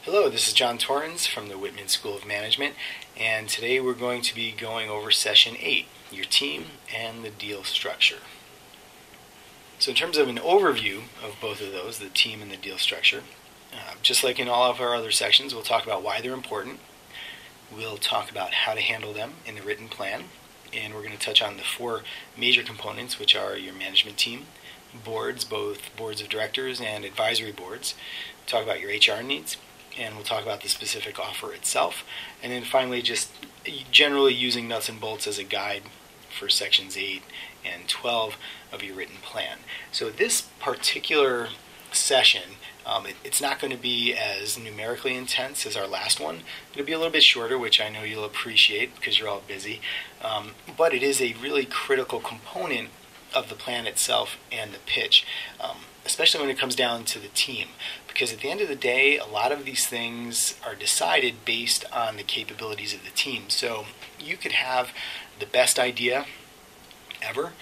Hello, this is John Torrens from the VIII School of Management, and today we're going to be going over Session 8, your team and the deal structure. So in terms of an overview of both of those, the team and the deal structure, just like in all of our other sections, we'll talk about why they're important, we'll talk about how to handle them in the written plan, and we're going to touch on the four major components, which are your management team, boards, both boards of directors and advisory boards, talk about your HR needs, and we'll talk about the specific offer itself, and then finally just generally using nuts and bolts as a guide for sections 8 and 12 of your written plan. So this particular session, it's not going to be as numerically intense as our last one. It'll be a little bit shorter, which I know you'll appreciate because you're all busy, but it is a really critical component of the plan itself and the pitch, especially when it comes down to the team. Because at the end of the day, a lot of these things are decided based on the capabilities of the team. So you could have the best idea ever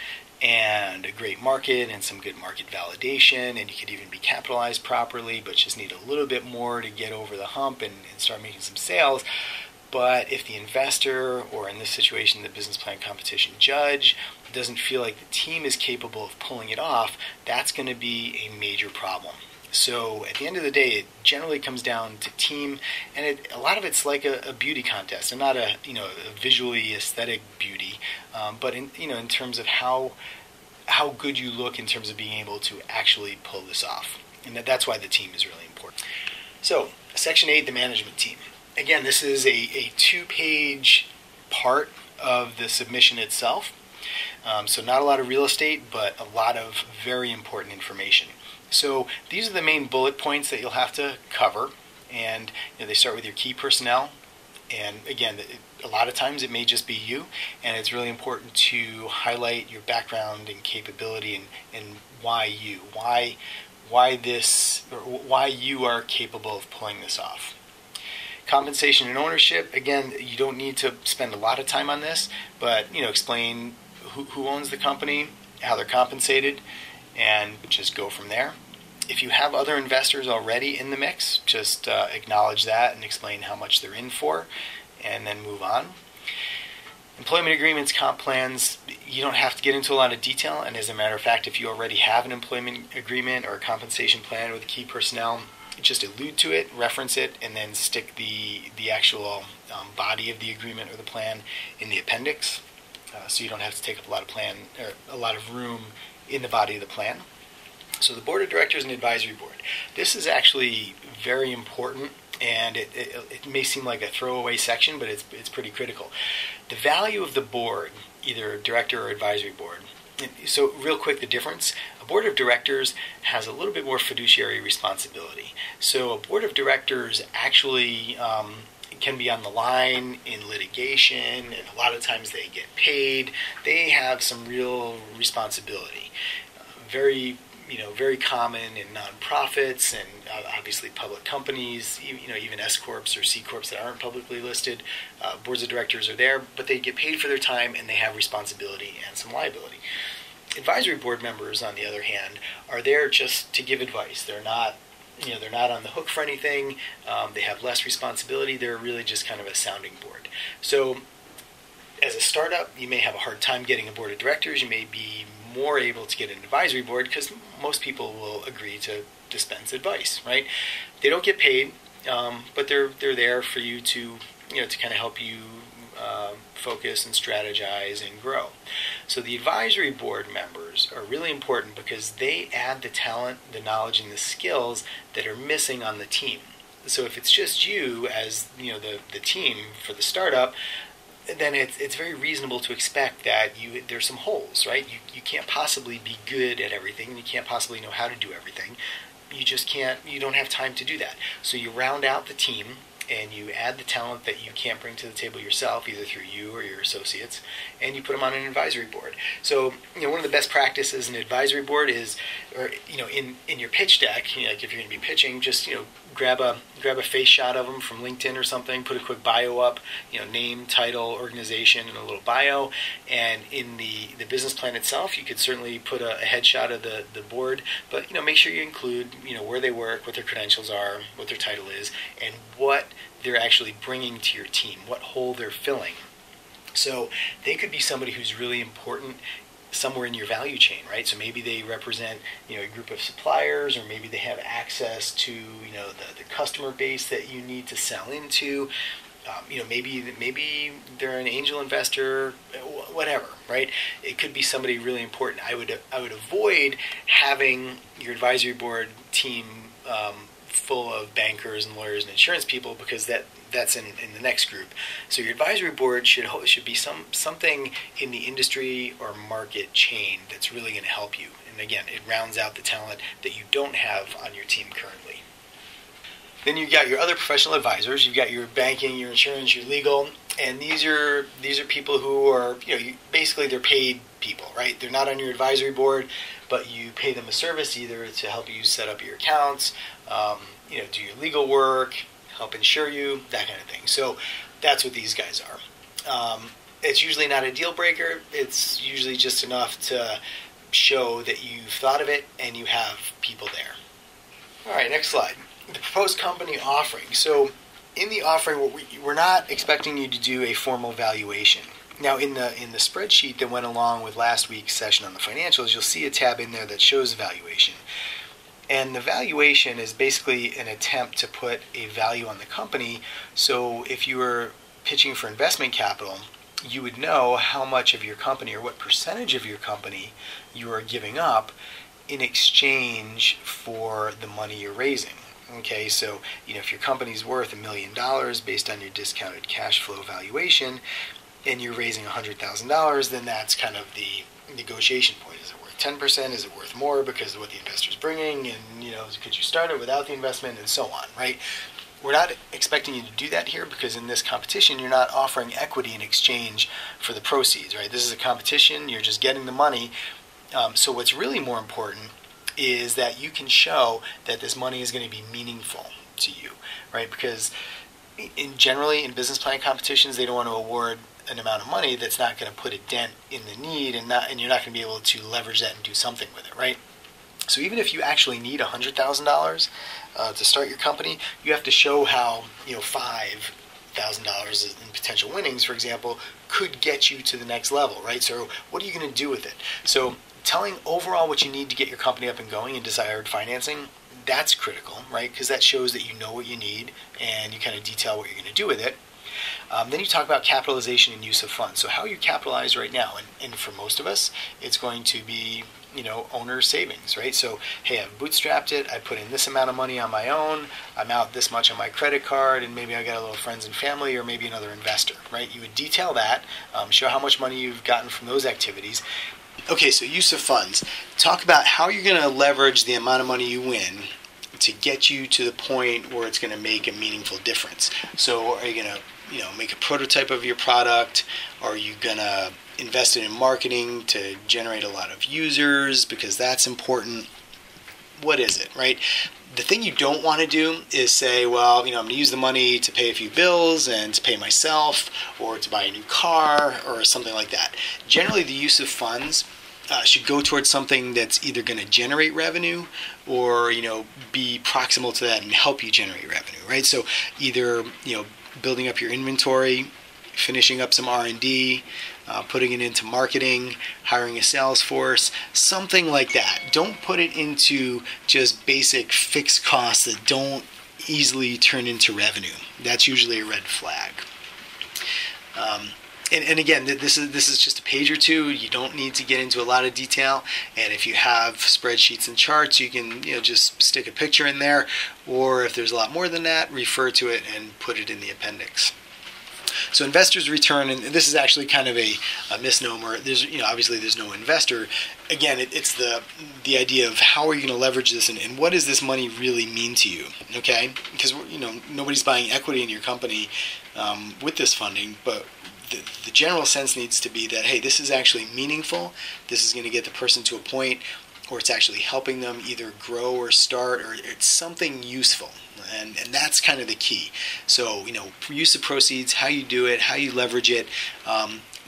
and a great market and some good market validation, and you could even be capitalized properly, but just need a little bit more to get over the hump and start making some sales. But if the investor, or in this situation the business plan competition judge, doesn't feel like the team is capable of pulling it off, that's going to be a major problem. So at the end of the day, it generally comes down to team, and a lot of it's like a beauty contest, and not a visually aesthetic beauty, but in terms of how good you look in terms of being able to actually pull this off, and that's why the team is really important. So Section 8, the management team. Again, this is a 2-page part of the submission itself. So not a lot of real estate, but a lot of very important information. So these are the main bullet points that you'll have to cover, and they start with your key personnel. And again, a lot of times it may just be you, and it's really important to highlight your background and capability and why you are capable of pulling this off. Compensation and ownership. Again, you don't need to spend a lot of time on this, but explain who owns the company, how they're compensated, and just go from there. If you have other investors already in the mix, just acknowledge that and explain how much they're in for, and then move on. Employment agreements, comp plans, you don't have to get into a lot of detail, and as a matter of fact, if you already have an employment agreement or a compensation plan with key personnel, just allude to it, reference it, and then stick the actual body of the agreement or the plan in the appendix, so you don't have to take up a lot of room in the body of the plan. So the board of directors and advisory board. This is actually very important, and it may seem like a throwaway section, but it's pretty critical. The value of the board, either director or advisory board. So real quick, the difference. A board of directors has a little bit more fiduciary responsibility. So a board of directors actually can be on the line in litigation, and a lot of times they get paid. They have some real responsibility. Very common in nonprofits and obviously public companies, even S corps or C corps that aren't publicly listed. Boards of directors are there, but they get paid for their time and they have responsibility and some liability. Advisory board members, on the other hand, are there just to give advice. They're not on the hook for anything. They have less responsibility. They're really just kind of a sounding board. So as a startup, you may have a hard time getting a board of directors. You may be more able to get an advisory board because most people will agree to dispense advice, right? They don't get paid, but they're there for you to kind of help you focus and strategize and grow. So the advisory board members are really important because they add the talent, the knowledge, and the skills that are missing on the team. So if it's just you as the team for the startup, then it's very reasonable to expect that there's some holes, right? You can't possibly be good at everything. You can't possibly know how to do everything. You don't have time to do that. So you round out the team and you add the talent that you can't bring to the table yourself, either through you or your associates, and you put them on an advisory board. So one of the best practices in an advisory board is, in your pitch deck, like if you're going to be pitching, just grab a face shot of them from LinkedIn or something, put a quick bio up, name, title, organization, and a little bio. And in the business plan itself, you could certainly put a headshot of the board, but make sure you include where they work, what their credentials are, what their title is, and what they're actually bringing to your team, what hole they're filling. So they could be somebody who's really important somewhere in your value chain, right? So maybe they represent, a group of suppliers, or maybe they have access to, the customer base that you need to sell into. Maybe they're an angel investor, whatever, right? It could be somebody really important. I would avoid having your advisory board team full of bankers and lawyers and insurance people, because that's in the next group. So your advisory board should be something in the industry or market chain that's really going to help you. And again, it rounds out the talent that you don't have on your team currently. Then you've got your other professional advisors. You've got your banking, your insurance, your legal, and these are people who are, basically they're paid people, right? They're not on your advisory board, but you pay them a service either to help you set up your accounts, do your legal work, help insure you, that kind of thing. So that's what these guys are. It's usually not a deal breaker. It's usually just enough to show that you've thought of it and you have people there. All right, next slide. The proposed company offering. So in the offering, we're not expecting you to do a formal valuation. Now in the spreadsheet that went along with last week's session on the financials, you'll see a tab in there that shows valuation. And the valuation is basically an attempt to put a value on the company. So if you were pitching for investment capital, you would know how much of your company, or what percentage of your company, you are giving up in exchange for the money you're raising. Okay, so if your company's worth $1 million based on your discounted cash flow valuation, and you're raising $100,000, then that's kind of the negotiation point. Is it worth 10%? Is it worth more because of what the investor's bringing? And could you start it without the investment, and so on, right? We're not expecting you to do that here, because in this competition, you're not offering equity in exchange for the proceeds, right? This is a competition. You're just getting the money. So what's really more important is that you can show that this money is going to be meaningful to you, right? Because generally in business plan competitions, they don't want to award an amount of money that's not going to put a dent in the need, and you're not going to be able to leverage that and do something with it, right? So even if you actually need $100,000 to start your company, you have to show how $5,000 in potential winnings, for example, could get you to the next level, right? So what are you going to do with it? So telling overall what you need to get your company up and going and desired financing, that's critical, right? Because that shows that you know what you need and you kind of detail what you're going to do with it. Then you talk about capitalization and use of funds. So how you capitalize right now, and for most of us, it's going to be owner savings, right? So, hey, I've bootstrapped it, I put in this amount of money on my own, I'm out this much on my credit card, and maybe I got a little friends and family, or maybe another investor, right? You would detail that, show how much money you've gotten from those activities. Okay, so use of funds. Talk about how you're going to leverage the amount of money you win to get you to the point where it's going to make a meaningful difference. So are you going to make a prototype of your product? Are you going to invest it in marketing to generate a lot of users because that's important? What is it, right? The thing you don't want to do is say, well, I'm going to use the money to pay a few bills and to pay myself or to buy a new car or something like that. Generally, the use of funds should go towards something that's either going to generate revenue or, be proximal to that and help you generate revenue, right? So either, building up your inventory, finishing up some R&D, putting it into marketing, hiring a sales force, something like that. Don't put it into just basic fixed costs that don't easily turn into revenue. That's usually a red flag. And again, this is just a page or two. You don't need to get into a lot of detail. And if you have spreadsheets and charts, you can just stick a picture in there. Or if there's a lot more than that, refer to it and put it in the appendix. So investors' return, and this is actually kind of a misnomer. There's obviously there's no investor. Again, it's the idea of how are you going to leverage this, and what does this money really mean to you? Okay, because nobody's buying equity in your company with this funding, but the general sense needs to be that, hey, this is actually meaningful. This is going to get the person to a point or it's actually helping them either grow or start, or it's something useful. And that's kind of the key. So, use of proceeds, how you do it, how you leverage it,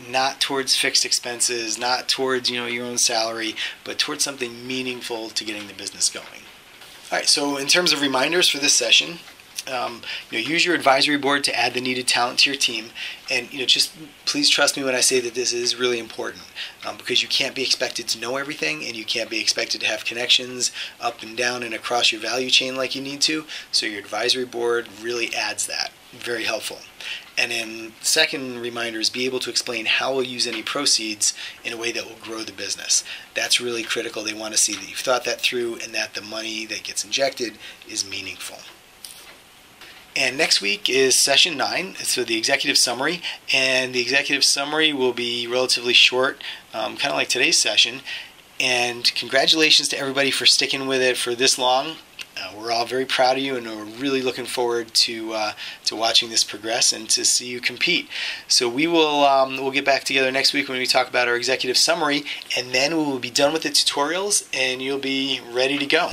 not towards fixed expenses, not towards, your own salary, but towards something meaningful to getting the business going. All right, so in terms of reminders for this session, use your advisory board to add the needed talent to your team, and just please trust me when I say that this is really important, because you can't be expected to know everything, and you can't be expected to have connections up and down and across your value chain like you need to. So your advisory board really adds that. Very helpful. And then the second reminder is be able to explain how we'll use any proceeds in a way that will grow the business. That's really critical. They want to see that you've thought that through and that the money that gets injected is meaningful. And next week is session 9, so the executive summary. And the executive summary will be relatively short, kind of like today's session. And congratulations to everybody for sticking with it for this long. We're all very proud of you, and we're really looking forward to watching this progress and to see you compete. So we'll get back together next week when we talk about our executive summary, and then we will be done with the tutorials, and you'll be ready to go.